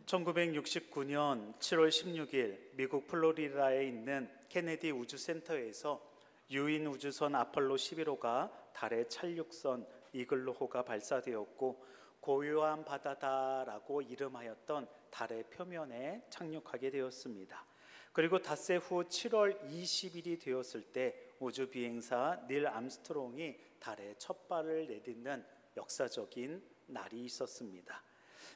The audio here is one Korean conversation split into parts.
1969년 7월 16일 미국 플로리다에 있는 케네디 우주센터에서 유인 우주선 아폴로 11호가 달의 착륙선 이글루호가 발사되었고 고요한 바다다라고 이름하였던 달의 표면에 착륙하게 되었습니다. 그리고 닷새 후 7월 20일이 되었을 때 우주비행사 닐 암스트롱이 달에 첫 발을 내딛는 역사적인 날이 있었습니다.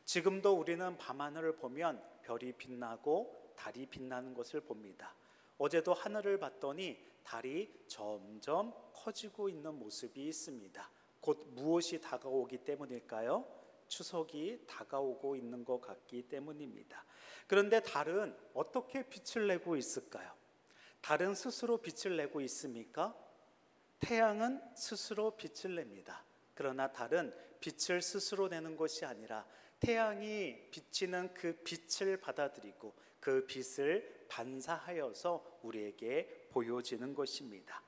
지금도 우리는 밤하늘을 보면 별이 빛나고 달이 빛나는 것을 봅니다. 어제도 하늘을 봤더니 달이 점점 커지고 있는 모습이 있습니다. 곧 무엇이 다가오기 때문일까요? 추석이 다가오고 있는 것 같기 때문입니다. 그런데 달은 어떻게 빛을 내고 있을까요? 달은 스스로 빛을 내고 있습니까? 태양은 스스로 빛을 냅니다. 그러나 달은 빛을 스스로 내는 것이 아니라 태양이 비치는 그 빛을 받아들이고 그 빛을 반사하여서 우리에게 보여지는 것입니다.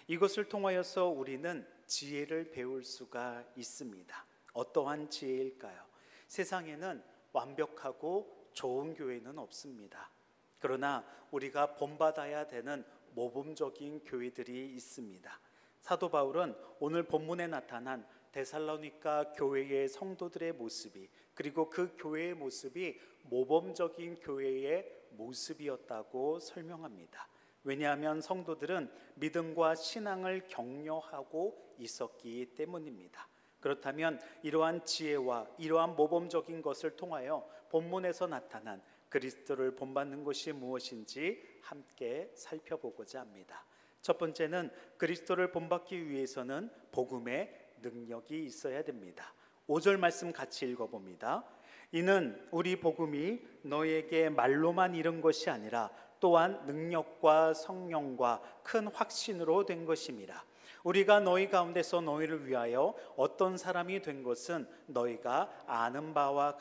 이것을 통하여서 우리는 지혜를 배울 수가 있습니다. 어떠한 지혜일까요? 세상에는 완벽하고 좋은 교회는 없습니다. 그러나 우리가 본받아야 되는 모범적인 교회들이 있습니다. 사도 바울은 오늘 본문에 나타난 데살로니가 교회의 성도들의 모습이, 그리고 그 교회의 모습이 모범적인 교회의 모습이었다고 설명합니다. 왜냐하면 성도들은 믿음과 신앙을 격려하고 있었기 때문입니다. 그렇다면 이러한 지혜와 이러한 모범적인 것을 통하여 본문에서 나타난 그리스도를 본받는 것이 무엇인지 함께 살펴보고자 합니다. 첫 번째는 그리스도를 본받기 위해서는 복음의 능력이 있어야 됩니다. 5절 말씀 같이 읽어봅니다. 이는 우리 복음이 너에게 말로만 이른 것이 아니라 또한 능력과 성령과 큰 확신으로 된 것임이라. 우리가 너희 가운데서 너희를 위하여 어떤 사람이 된 것은 너희가 아는 바와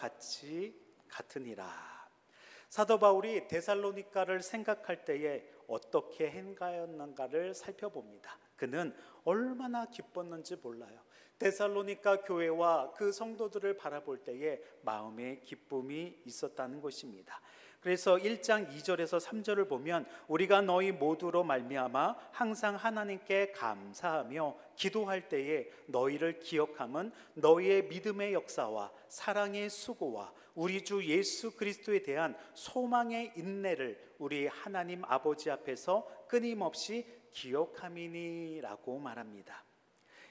같으니라. 사도 바울이 데살로니가를 생각할 때에 어떻게 행하였는가를 살펴봅니다. 그는 얼마나 기뻤는지 몰라요. 데살로니가 교회와 그 성도들을 바라볼 때에 마음에 기쁨이 있었다는 것입니다. 그래서 1장 2절에서 3절을 보면 우리가 너희 모두로 말미암아 항상 하나님께 감사하며 기도할 때에 너희를 기억함은 너희의 믿음의 역사와 사랑의 수고와 우리 주 예수 그리스도에 대한 소망의 인내를 우리 하나님 아버지 앞에서 끊임없이 기억함이니라고 말합니다.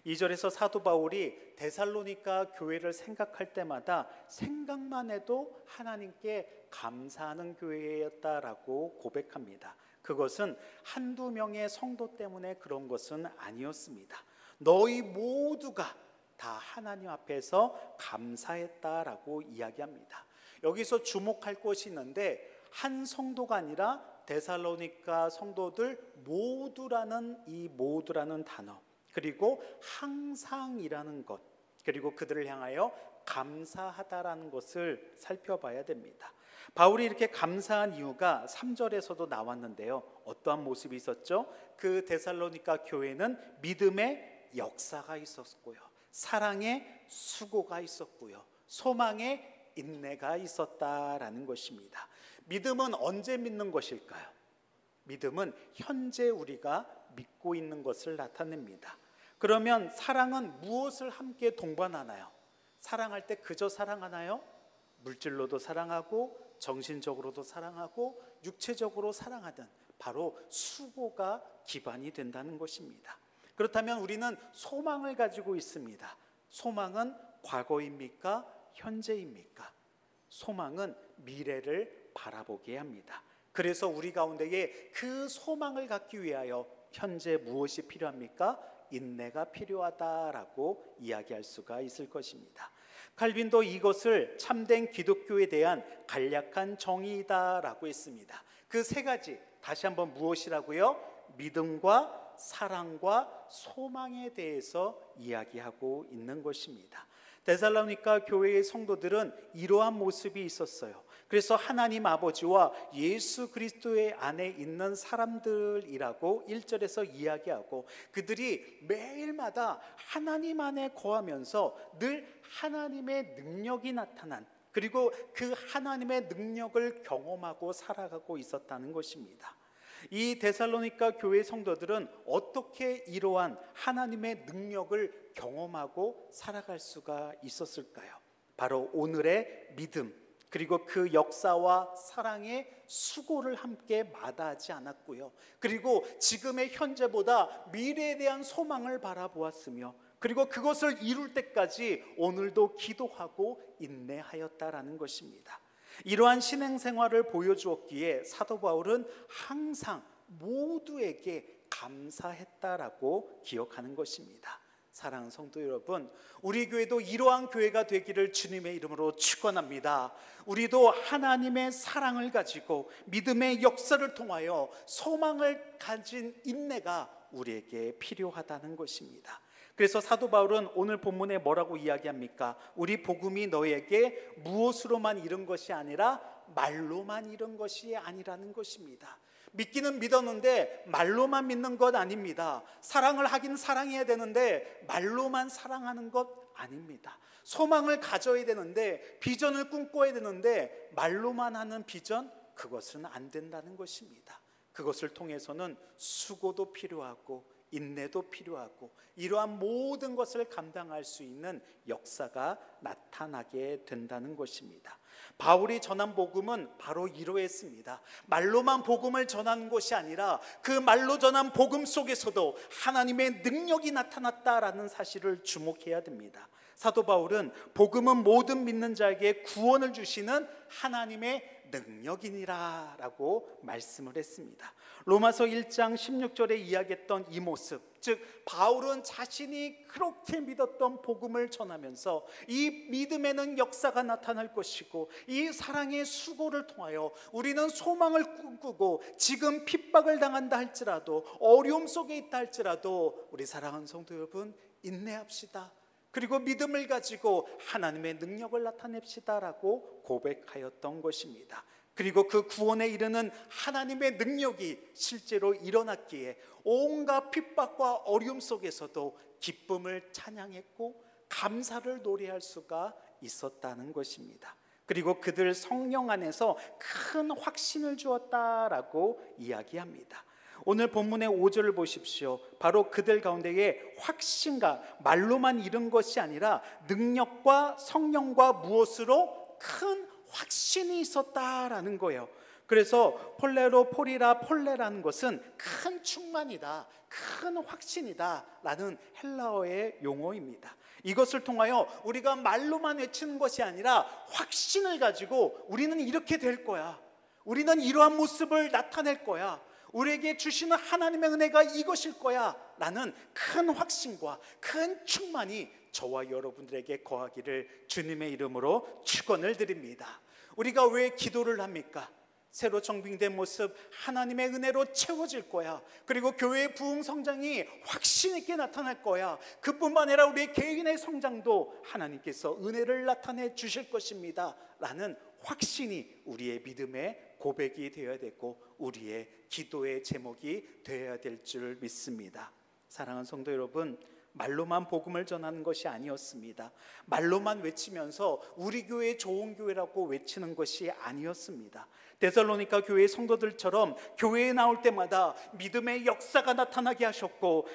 2절에서 사도 바울이 데살로니가 교회를 생각할 때마다 생각만 해도 하나님께 감사하는 교회였다라고 고백합니다. 그것은 한두 명의 성도 때문에 그런 것은 아니었습니다. 너희 모두가 다 하나님 앞에서 감사했다라고 이야기합니다. 여기서 주목할 것이 있는데 한 성도가 아니라 데살로니가 성도들 모두라는 이 모두라는 단어, 그리고 항상이라는 것, 그리고 그들을 향하여 감사하다라는 것을 살펴봐야 됩니다. 바울이 이렇게 감사한 이유가 3절에서도 나왔는데요. 어떠한 모습이 있었죠? 그 데살로니가 교회는 믿음의 역사가 있었고요, 사랑의 수고가 있었고요, 소망의 인내가 있었다라는 것입니다. 믿음은 언제 믿는 것일까요? 믿음은 현재 우리가 믿고 있는 것을 나타냅니다. 그러면 사랑은 무엇을 함께 동반하나요? 사랑할 때 그저 사랑하나요? 물질로도 사랑하고 정신적으로도 사랑하고 육체적으로 사랑하든 바로 수고가 기반이 된다는 것입니다. 그렇다면 우리는 소망을 가지고 있습니다. 소망은 과거입니까? 현재입니까? 소망은 미래를 바라보게 합니다. 그래서 우리 가운데에 그 소망을 갖기 위하여 현재 무엇이 필요합니까? 인내가 필요하다라고 이야기할 수가 있을 것입니다. 칼빈도 이것을 참된 기독교에 대한 간략한 정의다라고 했습니다. 그 세 가지 다시 한번 무엇이라고요? 믿음과 사랑과 소망에 대해서 이야기하고 있는 것입니다. 데살로니가 교회의 성도들은 이러한 모습이 있었어요. 그래서 하나님 아버지와 예수 그리스도의 안에 있는 사람들이라고 1절에서 이야기하고 그들이 매일마다 하나님 안에 거하면서 늘 하나님의 능력이 나타난 그리고 그 하나님의 능력을 경험하고 살아가고 있었다는 것입니다. 이 데살로니가 교회 성도들은 어떻게 이러한 하나님의 능력을 경험하고 살아갈 수가 있었을까요? 바로 오늘의 믿음, 그리고 그 역사와 사랑의 수고를 함께 마다하지 않았고요. 그리고 지금의 현재보다 미래에 대한 소망을 바라보았으며, 그리고 그것을 이룰 때까지 오늘도 기도하고 인내하였다라는 것입니다. 이러한 신앙생활을 보여주었기에 사도 바울은 항상 모두에게 감사했다라고 기억하는 것입니다. 사랑하는 성도 여러분, 우리 교회도 이러한 교회가 되기를 주님의 이름으로 축원합니다. 우리도 하나님의 사랑을 가지고 믿음의 역사를 통하여 소망을 가진 인내가 우리에게 필요하다는 것입니다. 그래서 사도 바울은 오늘 본문에 뭐라고 이야기합니까? 우리 복음이 너에게 무엇으로만 이른 것이 아니라 말로만 이른 것이 아니라는 것입니다. 믿기는 믿었는데 말로만 믿는 것 아닙니다. 사랑을 하긴 사랑해야 되는데 말로만 사랑하는 것 아닙니다. 소망을 가져야 되는데, 비전을 꿈꿔야 되는데 말로만 하는 비전, 그것은 안 된다는 것입니다. 그것을 통해서는 수고도 필요하고 인내도 필요하고 이러한 모든 것을 감당할 수 있는 역사가 나타나게 된다는 것입니다. 바울이 전한 복음은 바로 이러했습니다. 말로만 복음을 전한 것이 아니라 그 말로 전한 복음 속에서도 하나님의 능력이 나타났다라는 사실을 주목해야 됩니다. 사도 바울은 복음은 모든 믿는 자에게 구원을 주시는 하나님의 능력이니라 라고 말씀을 했습니다. 로마서 1장 16절에 이야기했던 이 모습, 즉 바울은 자신이 그렇게 믿었던 복음을 전하면서 이 믿음에는 역사가 나타날 것이고 이 사랑의 수고를 통하여 우리는 소망을 꿈꾸고 지금 핍박을 당한다 할지라도, 어려움 속에 있다 할지라도 우리 사랑하는 성도 여러분, 인내합시다. 그리고 믿음을 가지고 하나님의 능력을 나타냅시다라고 고백하였던 것입니다. 그리고 그 구원에 이르는 하나님의 능력이 실제로 일어났기에 온갖 핍박과 어려움 속에서도 기쁨을 찬양했고 감사를 노래할 수가 있었다는 것입니다. 그리고 그들 성령 안에서 큰 확신을 주었다라고 이야기합니다. 오늘 본문의 5절을 보십시오. 바로 그들 가운데에 확신과 말로만 이른 것이 아니라 능력과 성령과 무엇으로 큰 확신이 있었다라는 거예요. 그래서 폴레라 폴레라는 것은 큰 충만이다, 큰 확신이다 라는 헬라어의 용어입니다. 이것을 통하여 우리가 말로만 외치는 것이 아니라 확신을 가지고 우리는 이렇게 될 거야, 우리는 이러한 모습을 나타낼 거야, 우리에게 주시는 하나님의 은혜가 이것일 거야 라는 큰 확신과 큰 충만이 저와 여러분들에게 거하기를 주님의 이름으로 축원을 드립니다. 우리가 왜 기도를 합니까? 새로 정빙된 모습, 하나님의 은혜로 채워질 거야. 그리고 교회의 부흥 성장이 확신 있게 나타날 거야. 그뿐만 아니라 우리의 개인의 성장도 하나님께서 은혜를 나타내 주실 것입니다 라는 확신이 우리의 믿음의 고백이 되어야 되고 우리의 기도의 제목이 되어야 될 줄 믿습니다. 사랑하는 성도 여러분, 말로만 복음을 전하는 것이 아니었습니다. 말로만 외치면서 우리 교회 좋은 교회라고 외치는 것이 아니었습니다. 데살로니가 교회 성도들처럼 교회에 나올 때마다 믿음의 역사가 나타나게 하셨고,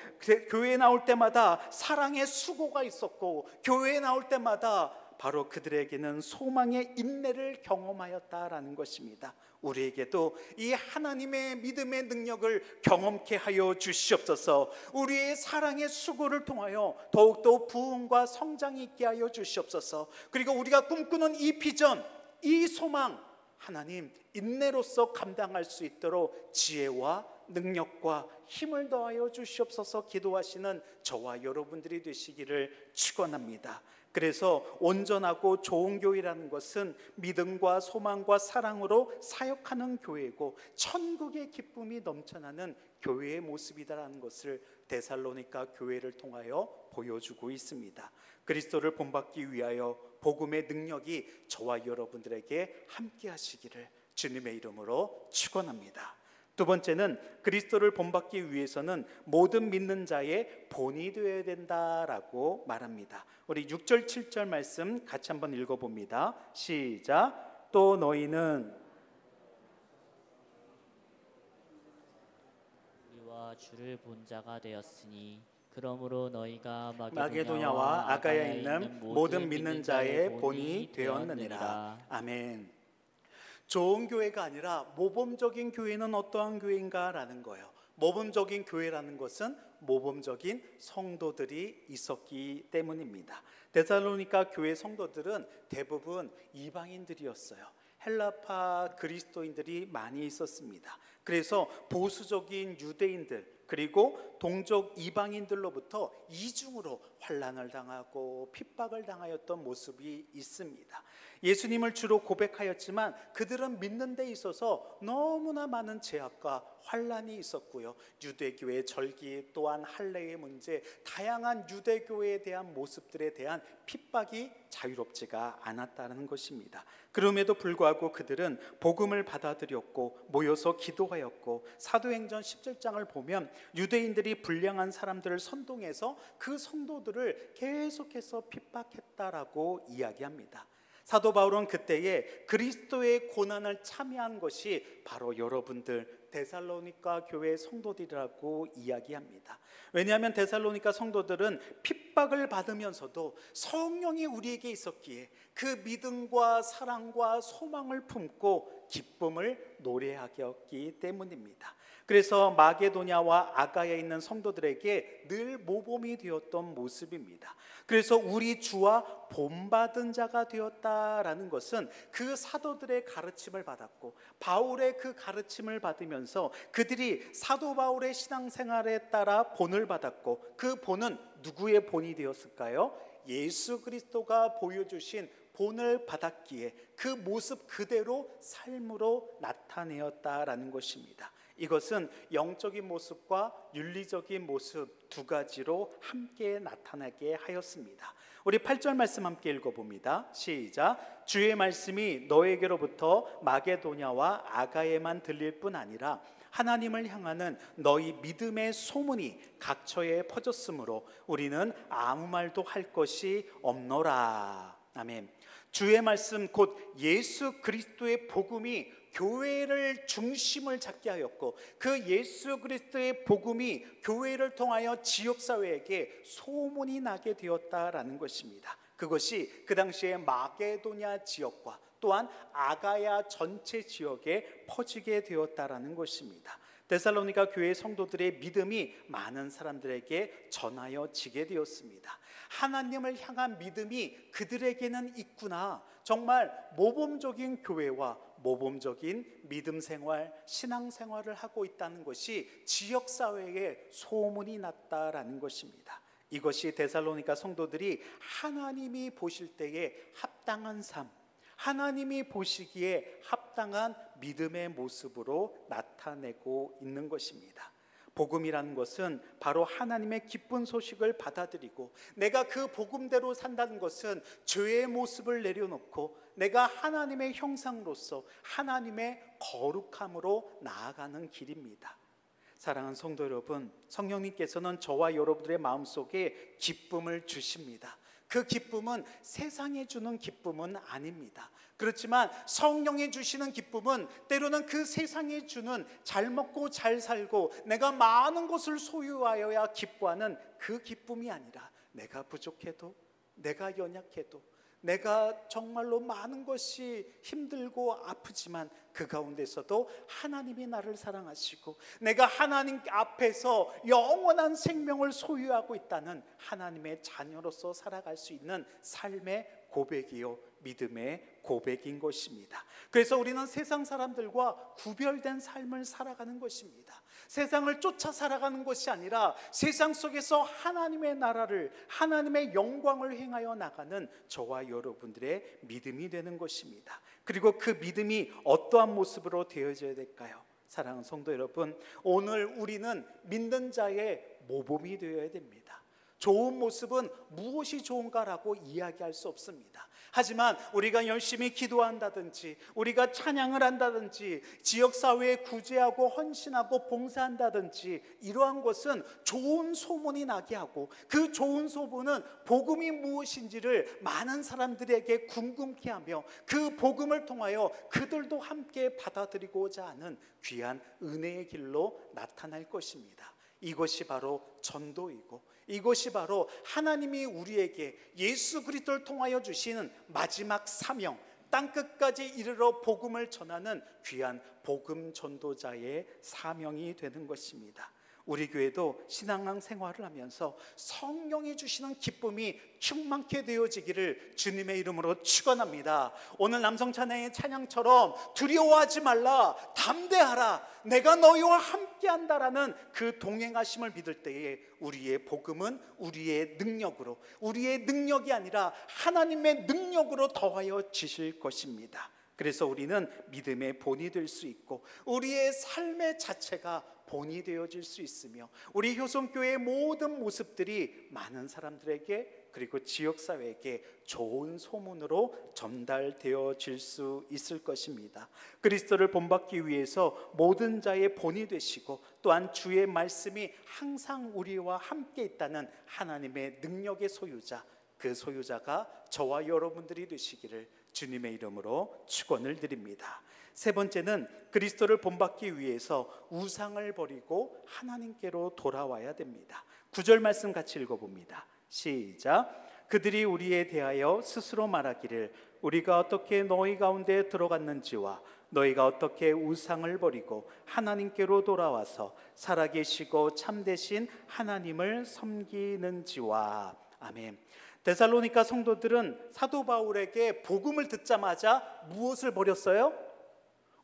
교회에 나올 때마다 사랑의 수고가 있었고, 교회에 나올 때마다 바로 그들에게는 소망의 인내를 경험하였다라는 것입니다. 우리에게도 이 하나님의 믿음의 능력을 경험케 하여 주시옵소서. 우리의 사랑의 수고를 통하여 더욱더 부흥과 성장이 있게 하여 주시옵소서. 그리고 우리가 꿈꾸는 이 비전, 이 소망, 하나님 인내로서 감당할 수 있도록 지혜와 능력과 힘을 더하여 주시옵소서. 기도하시는 저와 여러분들이 되시기를 축원합니다. 그래서 온전하고 좋은 교회라는 것은 믿음과 소망과 사랑으로 사역하는 교회고 천국의 기쁨이 넘쳐나는 교회의 모습이다라는 것을 데살로니가 교회를 통하여 보여주고 있습니다. 그리스도를 본받기 위하여 복음의 능력이 저와 여러분들에게 함께 하시기를 주님의 이름으로 축원합니다. 두 번째는 그리스도를 본받기 위해서는 모든 믿는 자의 본이 되어야 된다라고 말합니다. 우리 6절 7절 말씀 같이 한번 읽어봅니다. 시작. 또 너희는 우리와 주를 본 자가 되었으니 그러므로 너희가 마게도냐와 아가야에 있는 모든 믿는 자의 본이 되었느니라. 아멘. 좋은 교회가 아니라 모범적인 교회는 어떠한 교회인가라는 거예요. 모범적인 교회라는 것은 모범적인 성도들이 있었기 때문입니다. 데살로니가 교회 성도들은 대부분 이방인들이었어요. 헬라파 그리스도인들이 많이 있었습니다. 그래서 보수적인 유대인들 그리고 동족 이방인들로부터 이중으로 환난을 당하고 핍박을 당하였던 모습이 있습니다. 예수님을 주로 고백하였지만 그들은 믿는 데 있어서 너무나 많은 제약과 환난이 있었고요. 유대교의 절기 또한 할례의 문제, 다양한 유대교회에 대한 모습들에 대한 핍박이 자유롭지가 않았다는 것입니다. 그럼에도 불구하고 그들은 복음을 받아들였고 모여서 기도하였고 사도행전 17장을 보면 유대인들이 불량한 사람들을 선동해서 그 성도들을 계속해서 핍박했다라고 이야기합니다. 사도 바울은 그때에 그리스도의 고난을 참여한 것이 바로 여러분들 데살로니가 교회 성도들이라고 이야기합니다. 왜냐하면 데살로니가 성도들은 핍박을 받으면서도 성령이 우리에게 있었기에 그 믿음과 사랑과 소망을 품고 기쁨을 노래하였기 때문입니다. 그래서 마게도냐와 아가야에 있는 성도들에게 늘 모범이 되었던 모습입니다. 그래서 우리 주와 본받은 자가 되었다라는 것은 그 사도들의 가르침을 받았고 바울의 그 가르침을 받으면서 그들이 사도 바울의 신앙생활에 따라 본을 받았고 그 본은 누구의 본이 되었을까요? 예수 그리스도가 보여주신 본을 받았기에 그 모습 그대로 삶으로 나타내었다라는 것입니다. 이것은 영적인 모습과 윤리적인 모습 두 가지로 함께 나타나게 하였습니다. 우리 8절 말씀 함께 읽어봅니다. 시작. 주의 말씀이 너에게로부터 마게도냐와 아가에만 들릴 뿐 아니라 하나님을 향하는 너희 믿음의 소문이 각처에 퍼졌으므로 우리는 아무 말도 할 것이 없노라. 아멘. 주의 말씀 곧 예수 그리스도의 복음이 교회를 중심을 잡게 하였고 그 예수 그리스도의 복음이 교회를 통하여 지역사회에게 소문이 나게 되었다라는 것입니다. 그것이 그 당시에 마게도냐 지역과 또한 아가야 전체 지역에 퍼지게 되었다라는 것입니다. 데살로니가 교회 성도들의 믿음이 많은 사람들에게 전하여지게 되었습니다. 하나님을 향한 믿음이 그들에게는 있구나. 정말 모범적인 교회와 모범적인 믿음 생활, 신앙 생활을 하고 있다는 것이 지역사회에 소문이 났다라는 것입니다. 이것이 데살로니가 성도들이 하나님이 보실 때에 합당한 삶, 하나님이 보시기에 합당한 믿음의 모습으로 나타내고 있는 것입니다. 복음이라는 것은 바로 하나님의 기쁜 소식을 받아들이고 내가 그 복음대로 산다는 것은 죄의 모습을 내려놓고 내가 하나님의 형상으로서 하나님의 거룩함으로 나아가는 길입니다. 사랑하는 성도 여러분, 성령님께서는 저와 여러분들의 마음속에 기쁨을 주십니다. 그 기쁨은 세상에 주는 기쁨은 아닙니다. 그렇지만 성령이 주시는 기쁨은 때로는 그 세상에 주는 잘 먹고 잘 살고 내가 많은 것을 소유하여야 기뻐하는 그 기쁨이 아니라 내가 부족해도 내가 연약해도 내가 정말로 많은 것이 힘들고 아프지만 그 가운데서도 하나님이 나를 사랑하시고 내가 하나님 앞에서 영원한 생명을 소유하고 있다는 하나님의 자녀로서 살아갈 수 있는 삶의 고백이요 믿음의 고백인 것입니다. 그래서 우리는 세상 사람들과 구별된 삶을 살아가는 것입니다. 세상을 쫓아 살아가는 것이 아니라 세상 속에서 하나님의 나라를, 하나님의 영광을 행하여 나가는 저와 여러분들의 믿음이 되는 것입니다. 그리고 그 믿음이 어떠한 모습으로 되어져야 될까요? 사랑하는 성도 여러분, 오늘 우리는 믿는 자의 모범이 되어야 됩니다. 좋은 모습은 무엇이 좋은가라고 이야기할 수 없습니다. 하지만 우리가 열심히 기도한다든지, 우리가 찬양을 한다든지, 지역사회에 구제하고 헌신하고 봉사한다든지, 이러한 것은 좋은 소문이 나게 하고, 그 좋은 소문은 복음이 무엇인지를 많은 사람들에게 궁금케 하며, 그 복음을 통하여 그들도 함께 받아들이고자 하는 귀한 은혜의 길로 나타날 것입니다. 이것이 바로 전도이고, 이것이 바로 하나님이 우리에게 예수 그리스도를 통하여 주시는 마지막 사명, 땅끝까지 이르러 복음을 전하는 귀한 복음 전도자의 사명이 되는 것입니다. 우리 교회도 신앙 생활을 하면서 성령이 주시는 기쁨이 충만케 되어지기를 주님의 이름으로 축원합니다. 오늘 남성 찬양의 찬양처럼 두려워하지 말라, 담대하라, 내가 너희와 함께한다라는 그 동행하심을 믿을 때에 우리의 복음은 우리의 능력으로, 우리의 능력이 아니라 하나님의 능력으로 더하여 지실 것입니다. 그래서 우리는 믿음의 본이 될 수 있고, 우리의 삶의 자체가 본이 되어질 수 있으며, 우리 효성교회의 모든 모습들이 많은 사람들에게, 그리고 지역사회에게 좋은 소문으로 전달되어질 수 있을 것입니다. 그리스도를 본받기 위해서 모든 자의 본이 되시고, 또한 주의 말씀이 항상 우리와 함께 있다는 하나님의 능력의 소유자, 그 소유자가 저와 여러분들이 되시기를 주님의 이름으로 축원을 드립니다. 세 번째는 그리스도를 본받기 위해서 우상을 버리고 하나님께로 돌아와야 됩니다. 9절 말씀 같이 읽어봅니다. 시작. 그들이 우리에 대하여 스스로 말하기를 우리가 어떻게 너희 가운데 들어갔는지와 너희가 어떻게 우상을 버리고 하나님께로 돌아와서 살아계시고 참되신 하나님을 섬기는지와. 아멘. 데살로니가 성도들은 사도 바울에게 복음을 듣자마자 무엇을 버렸어요?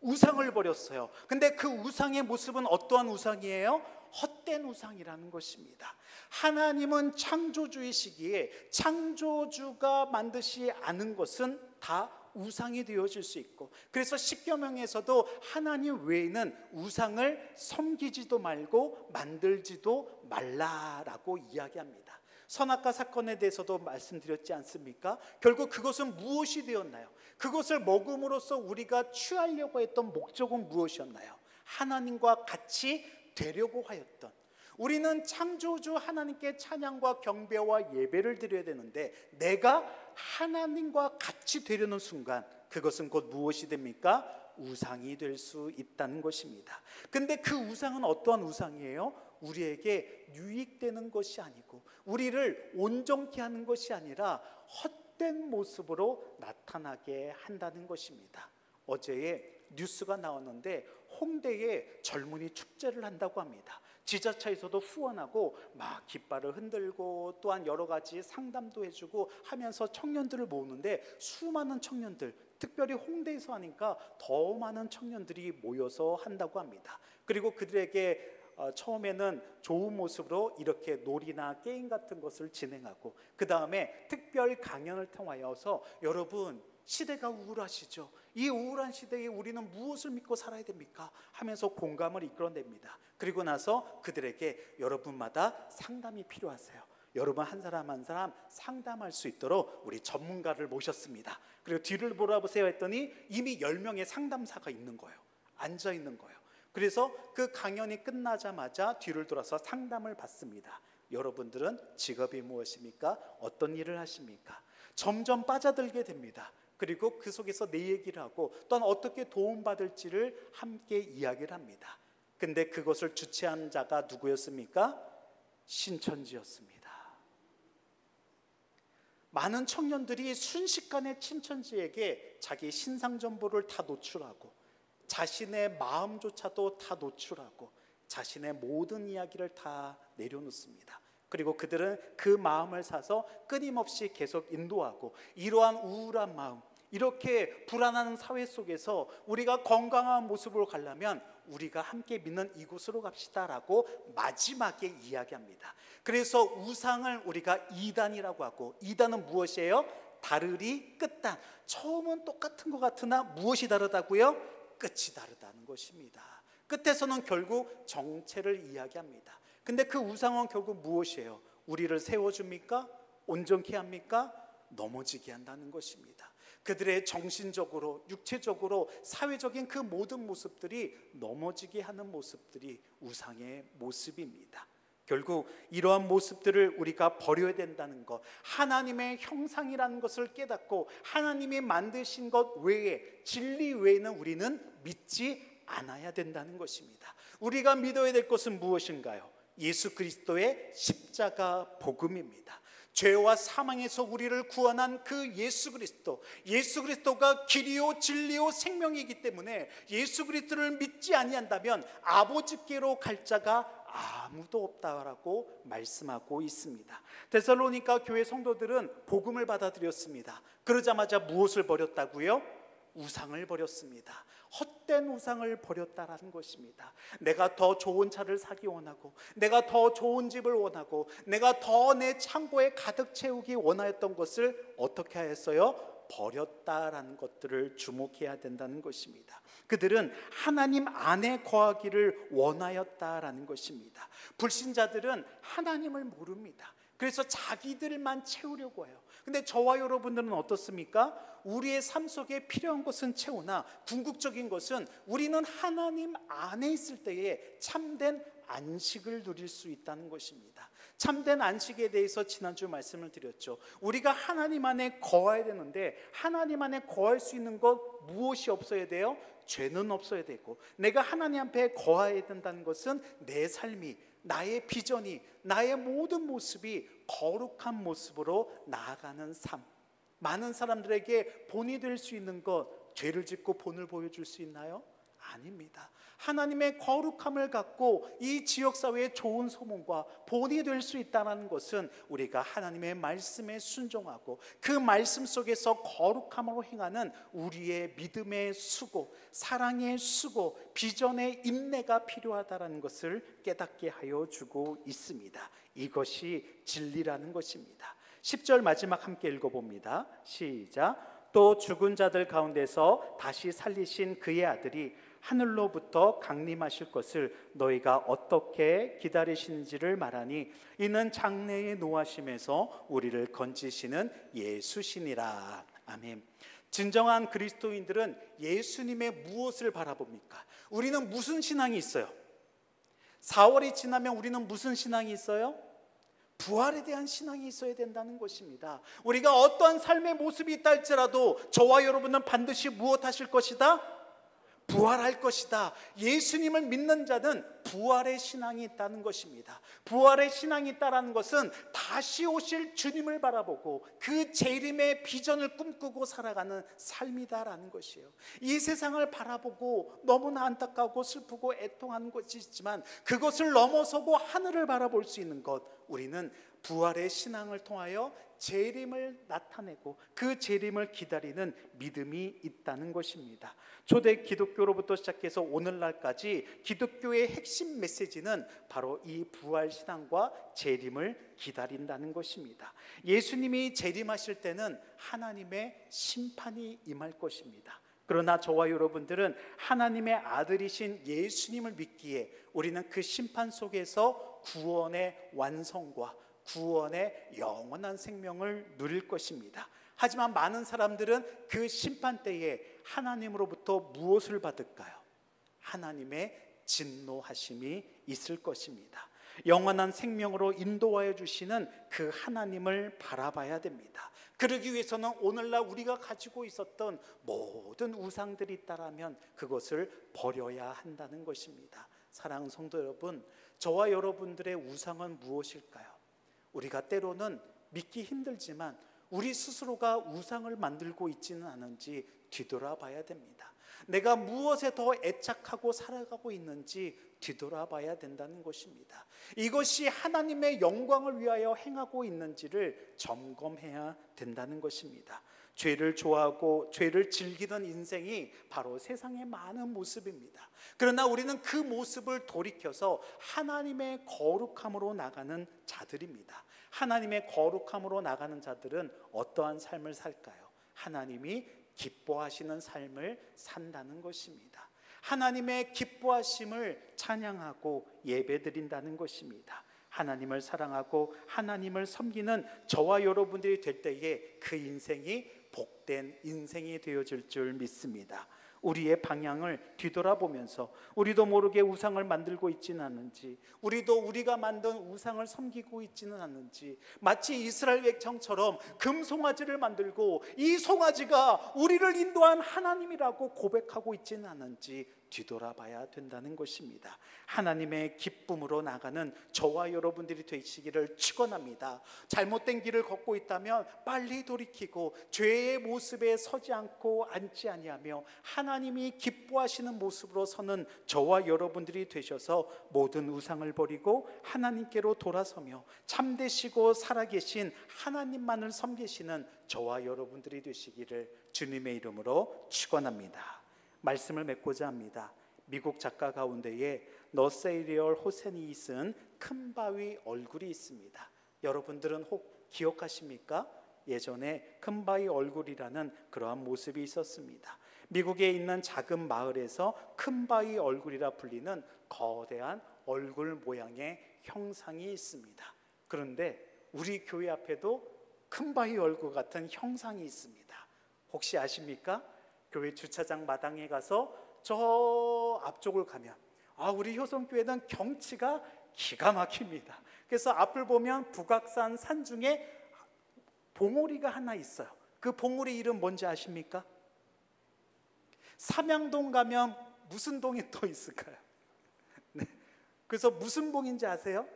우상을 버렸어요. 근데 그 우상의 모습은 어떠한 우상이에요? 헛된 우상이라는 것입니다. 하나님은 창조주이시기에 창조주가 만드시 않은 것은 다 우상이 되어질 수 있고, 그래서 십계명에서도 하나님 외에는 우상을 섬기지도 말고 만들지도 말라라고 이야기합니다. 선악과 사건에 대해서도 말씀드렸지 않습니까? 결국 그것은 무엇이 되었나요? 그것을 먹음으로써 우리가 취하려고 했던 목적은 무엇이었나요? 하나님과 같이 되려고 하였던, 우리는 창조주 하나님께 찬양과 경배와 예배를 드려야 되는데, 내가 하나님과 같이 되려는 순간 그것은 곧 무엇이 됩니까? 우상이 될 수 있다는 것입니다. 근데 그 우상은 어떠한 우상이에요? 우리에게 유익되는 것이 아니고, 우리를 온전케 하는 것이 아니라 헛된 모습으로 나타나게 한다는 것입니다. 어제에 뉴스가 나왔는데 홍대에 젊은이 축제를 한다고 합니다. 지자체에서도 후원하고 막 깃발을 흔들고, 또한 여러 가지 상담도 해주고 하면서 청년들을 모으는데, 수많은 청년들, 특별히 홍대에서 하니까 더 많은 청년들이 모여서 한다고 합니다. 그리고 그들에게 처음에는 좋은 모습으로 이렇게 놀이나 게임 같은 것을 진행하고, 그 다음에 특별 강연을 통하여서 여러분, 시대가 우울하시죠? 이 우울한 시대에 우리는 무엇을 믿고 살아야 됩니까? 하면서 공감을 이끌어냅니다. 그리고 나서 그들에게 여러분마다 상담이 필요하세요. 여러분 한 사람 한 사람 상담할 수 있도록 우리 전문가를 모셨습니다. 그리고 뒤를 돌아보세요 했더니 이미 10명의 상담사가 있는 거예요. 앉아 있는 거예요. 그래서 그 강연이 끝나자마자 뒤를 돌아서 상담을 받습니다. 여러분들은 직업이 무엇입니까? 어떤 일을 하십니까? 점점 빠져들게 됩니다. 그리고 그 속에서 내 얘기를 하고, 또한 어떻게 도움받을지를 함께 이야기를 합니다. 근데 그것을 주최한 자가 누구였습니까? 신천지였습니다. 많은 청년들이 순식간에 신천지에게 자기 신상 정보를 다 노출하고, 자신의 마음조차도 다 노출하고, 자신의 모든 이야기를 다 내려놓습니다. 그리고 그들은 그 마음을 사서 끊임없이 계속 인도하고, 이러한 우울한 마음, 이렇게 불안한 사회 속에서 우리가 건강한 모습으로 가려면 우리가 함께 믿는 이곳으로 갑시다라고 마지막에 이야기합니다. 그래서 우상을 우리가 이단이라고 하고, 이단은 무엇이에요? 다르리 끝단. 처음은 똑같은 것 같으나 무엇이 다르다고요? 끝이 다르다는 것입니다. 끝에서는 결국 정체를 이야기합니다. 근데 그 우상은 결국 무엇이에요? 우리를 세워줍니까? 온전케 합니까? 넘어지게 한다는 것입니다. 그들의 정신적으로, 육체적으로, 사회적인 그 모든 모습들이 넘어지게 하는 모습들이 우상의 모습입니다. 결국 이러한 모습들을 우리가 버려야 된다는 것, 하나님의 형상이라는 것을 깨닫고 하나님이 만드신 것 외에, 진리 외에는 우리는 믿지 않아야 된다는 것입니다. 우리가 믿어야 될 것은 무엇인가요? 예수 그리스도의 십자가 복음입니다. 죄와 사망에서 우리를 구원한 그 예수 그리스도가 길이요 진리요 생명이기 때문에 예수 그리스도를 믿지 아니한다면 아버지께로 갈 자가 아무도 없다라고 말씀하고 있습니다. 데살로니가 교회 성도들은 복음을 받아들였습니다. 그러자마자 무엇을 버렸다고요? 우상을 버렸습니다. 헛된 우상을 버렸다라는 것입니다. 내가 더 좋은 차를 사기 원하고, 내가 더 좋은 집을 원하고, 내가 더 내 창고에 가득 채우기 원하였던 것을 어떻게 하였어요? 버렸다라는 것들을 주목해야 된다는 것입니다. 그들은 하나님 안에 거하기를 원하였다라는 것입니다. 불신자들은 하나님을 모릅니다. 그래서 자기들만 채우려고 해요. 근데 저와 여러분들은 어떻습니까? 우리의 삶 속에 필요한 것은 채우나 궁극적인 것은 우리는 하나님 안에 있을 때에 참된 안식을 누릴 수 있다는 것입니다. 참된 안식에 대해서 지난주 말씀을 드렸죠. 우리가 하나님 안에 거해야 되는데 하나님 안에 거할 수 있는 것 무엇이 없어야 돼요? 죄는 없어야 되고, 내가 하나님 앞에 거해야 된다는 것은 내 삶이, 나의 비전이, 나의 모든 모습이 거룩한 모습으로 나아가는 삶. 많은 사람들에게 본이 될 수 있는 것, 죄를 짓고 본을 보여줄 수 있나요? 아닙니다. 하나님의 거룩함을 갖고 이 지역사회의 좋은 소문과 본이 될 수 있다는 것은 우리가 하나님의 말씀에 순종하고 그 말씀 속에서 거룩함으로 행하는 우리의 믿음의 수고, 사랑의 수고, 비전의 인내가 필요하다는 것을 깨닫게 하여 주고 있습니다. 이것이 진리라는 것입니다. 10절 마지막 함께 읽어봅니다. 시작. 또 죽은 자들 가운데서 다시 살리신 그의 아들이 하늘로부터 강림하실 것을 너희가 어떻게 기다리시는지를 말하니 이는 장래의 노하심에서 우리를 건지시는 예수시니라. 아멘. 진정한 그리스도인들은 예수님의 무엇을 바라봅니까? 우리는 무슨 신앙이 있어요? 4월이 지나면 우리는 무슨 신앙이 있어요? 부활에 대한 신앙이 있어야 된다는 것입니다. 우리가 어떠한 삶의 모습이 있다 할지라도 저와 여러분은 반드시 무엇 하실 것이다? 부활할 것이다. 예수님을 믿는 자는 부활의 신앙이 있다는 것입니다. 부활의 신앙이 있다는 것은 다시 오실 주님을 바라보고 그 재림의 비전을 꿈꾸고 살아가는 삶이다라는 것이에요. 이 세상을 바라보고 너무나 안타까우고 슬프고 애통하는 것이 있지만 그것을 넘어서고 하늘을 바라볼 수 있는 것, 우리는 부활의 신앙을 통하여 재림을 나타내고 그 재림을 기다리는 믿음이 있다는 것입니다. 초대 기독교로부터 시작해서 오늘날까지 기독교의 핵심 메시지는 바로 이 부활 신앙과 재림을 기다린다는 것입니다. 예수님이 재림하실 때는 하나님의 심판이 임할 것입니다. 그러나 저와 여러분들은 하나님의 아들이신 예수님을 믿기에 우리는 그 심판 속에서 구원의 완성과 구원의 영원한 생명을 누릴 것입니다. 하지만 많은 사람들은 그 심판 때에 하나님으로부터 무엇을 받을까요? 하나님의 진노하심이 있을 것입니다. 영원한 생명으로 인도하여 주시는 그 하나님을 바라봐야 됩니다. 그러기 위해서는 오늘날 우리가 가지고 있었던 모든 우상들이 있다라면 그것을 버려야 한다는 것입니다. 사랑하는 성도 여러분, 저와 여러분들의 우상은 무엇일까요? 우리가 때로는 믿기 힘들지만 우리 스스로가 우상을 만들고 있지는 않은지 뒤돌아봐야 됩니다. 내가 무엇에 더 애착하고 살아가고 있는지 뒤돌아봐야 된다는 것입니다. 이것이 하나님의 영광을 위하여 행하고 있는지를 점검해야 된다는 것입니다. 죄를 좋아하고 죄를 즐기는 인생이 바로 세상의 많은 모습입니다. 그러나 우리는 그 모습을 돌이켜서 하나님의 거룩함으로 나가는 자들입니다. 하나님의 거룩함으로 나가는 자들은 어떠한 삶을 살까요? 하나님이 기뻐하시는 삶을 산다는 것입니다. 하나님의 기뻐하심을 찬양하고 예배드린다는 것입니다. 하나님을 사랑하고 하나님을 섬기는 저와 여러분들이 될 때에 그 인생이 복된 인생이 되어질 줄 믿습니다. 우리의 방향을 뒤돌아보면서 우리도 모르게 우상을 만들고 있지는 않는지, 우리도 우리가 만든 우상을 섬기고 있지는 않는지, 마치 이스라엘 백성처럼 금송아지를 만들고 이 송아지가 우리를 인도한 하나님이라고 고백하고 있지는 않은지 뒤돌아봐야 된다는 것입니다. 하나님의 기쁨으로 나가는 저와 여러분들이 되시기를 축원합니다. 잘못된 길을 걷고 있다면 빨리 돌이키고 죄의 모습에 서지 않고 앉지 아니하며 하나님이 기뻐하시는 모습으로 서는 저와 여러분들이 되셔서 모든 우상을 버리고 하나님께로 돌아서며 참되시고 살아계신 하나님만을 섬기시는 저와 여러분들이 되시기를 주님의 이름으로 축원합니다. 말씀을 맺고자 합니다. 미국 작가 가운데에 너세이리얼 호세니 쓴 큰 바위 얼굴이 있습니다. 여러분들은 혹 기억하십니까? 예전에 큰 바위 얼굴이라는 그러한 모습이 있었습니다. 미국에 있는 작은 마을에서 큰 바위 얼굴이라 불리는 거대한 얼굴 모양의 형상이 있습니다. 그런데 우리 교회 앞에도 큰 바위 얼굴 같은 형상이 있습니다. 혹시 아십니까? 교회 주차장 마당에 가서 저 앞쪽을 가면 우리 효성교회는 경치가 기가 막힙니다. 그래서 앞을 보면 북악산 산중에 봉우리가 하나 있어요. 그 봉우리 이름 뭔지 아십니까? 삼양동 가면 무슨 동이 또 있을까요? 네. 그래서 무슨 봉인지 아세요?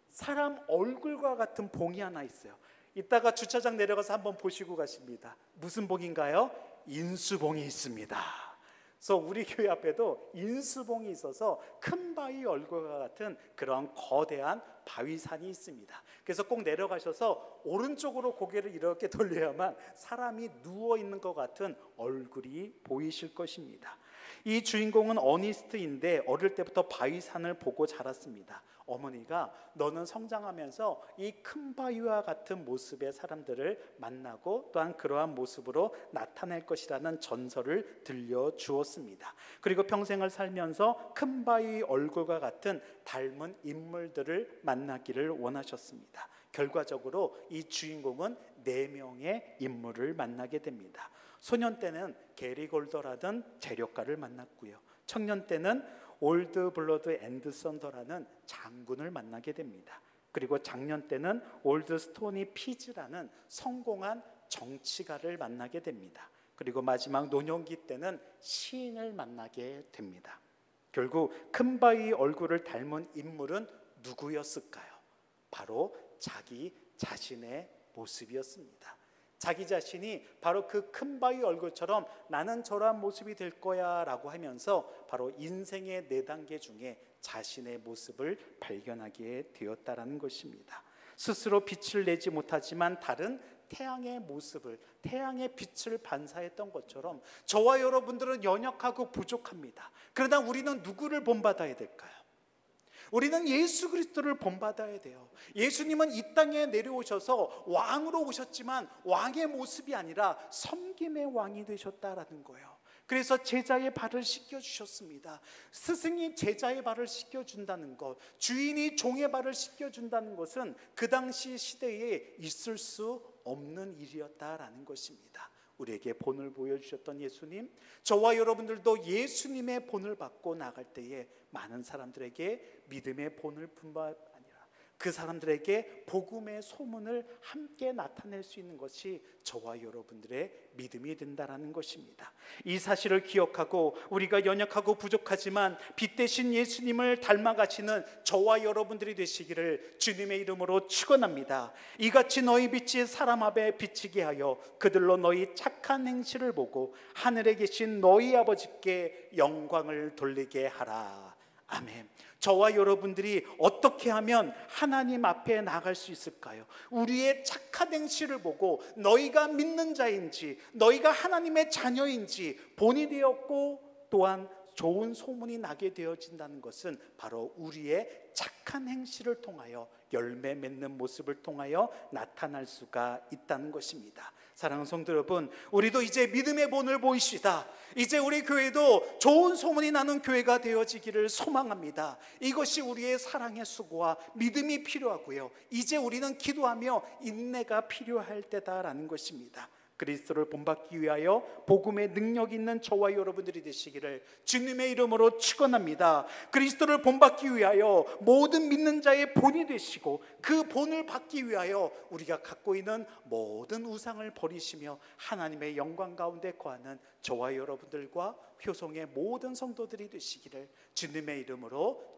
사람 얼굴과 같은 봉이 하나 있어요. 이따가 주차장 내려가서 한번 보시고 가십니다. 무슨 봉인가요? 인수봉이 있습니다. 그래서 우리 교회 앞에도 인수봉이 있어서 큰 바위 얼굴과 같은 그런 거대한 바위산이 있습니다. 그래서 꼭 내려가셔서 오른쪽으로 고개를 이렇게 돌려야만 사람이 누워있는 것 같은 얼굴이 보이실 것입니다. 이 주인공은 어니스트인데 어릴 때부터 바위산을 보고 자랐습니다. 어머니가 너는 성장하면서 이 큰 바위와 같은 모습의 사람들을 만나고 또한 그러한 모습으로 나타낼 것이라는 전설을 들려주었습니다. 그리고 평생을 살면서 큰 바위 얼굴과 같은 닮은 인물들을 만나기를 원하셨습니다. 결과적으로 이 주인공은 4명의 인물을 만나게 됩니다. 소년 때는 게리 골더라던 재력가를 만났고요. 청년 때는 올드 블러드 앤더슨더라는 장군을 만나게 됩니다. 그리고 장년 때는 올드 스토니 피즈라는 성공한 정치가를 만나게 됩니다. 그리고 마지막 노년기 때는 시인을 만나게 됩니다. 결국 큰 바위 얼굴을 닮은 인물은 누구였을까요? 바로 자기 자신의 모습이었습니다. 자기 자신이 바로 그 큰 바위 얼굴처럼 나는 저러한 모습이 될 거야 라고 하면서 바로 인생의 4단계 중에 자신의 모습을 발견하게 되었다라는 것입니다. 스스로 빛을 내지 못하지만 다른 태양의 모습을, 태양의 빛을 반사했던 것처럼 저와 여러분들은 연약하고 부족합니다. 그러나 우리는 누구를 본받아야 될까요? 우리는 예수 그리스도를 본받아야 돼요. 예수님은 이 땅에 내려오셔서 왕으로 오셨지만 왕의 모습이 아니라 섬김의 왕이 되셨다라는 거예요. 그래서 제자의 발을 씻겨주셨습니다. 스승이 제자의 발을 씻겨준다는 것, 주인이 종의 발을 씻겨준다는 것은 그 당시 시대에 있을 수 없는 일이었다라는 것입니다. 우리에게 본을 보여주셨던 예수님, 저와 여러분들도 예수님의 본을 받고 나갈 때에 많은 사람들에게 믿음의 본을 뿐만 아니라 그 사람들에게 복음의 소문을 함께 나타낼 수 있는 것이 저와 여러분들의 믿음이 된다는 것입니다. 이 사실을 기억하고 우리가 연약하고 부족하지만 빛 대신 예수님을 닮아가시는 저와 여러분들이 되시기를 주님의 이름으로 축원합니다. 이같이 너희 빛이 사람 앞에 비치게 하여 그들로 너희 착한 행실을 보고 하늘에 계신 너희 아버지께 영광을 돌리게 하라. 아멘. 저와 여러분들이 어떻게 하면 하나님 앞에 나갈 수 있을까요? 우리의 착한 행실을 보고 너희가 믿는 자인지 너희가 하나님의 자녀인지 본이 되었고 또한 좋은 소문이 나게 되어진다는 것은 바로 우리의 착한 행실을 통하여 열매 맺는 모습을 통하여 나타날 수가 있다는 것입니다. 사랑하는 성도 여러분, 우리도 이제 믿음의 본을 보이시다. 이제 우리 교회도 좋은 소문이 나는 교회가 되어지기를 소망합니다. 이것이 우리의 사랑의 수고와 믿음이 필요하고요, 이제 우리는 기도하며 인내가 필요할 때다라는 것입니다. 그리스도를 본받기 위하여 복음의 능력 있는 저와 여러분들이 되시기를 주님의 이름으로 축원합니다. 그리스도를 본받기 위하여 모든 믿는 자의 본이 되시고, 그 본을 받기 위하여 우리가 갖고 있는 모든 우상을 버리시며 하나님의 영광 가운데 거하는 저와 여러분들과 효성의 모든 성도들이 되시기를 주님의 이름으로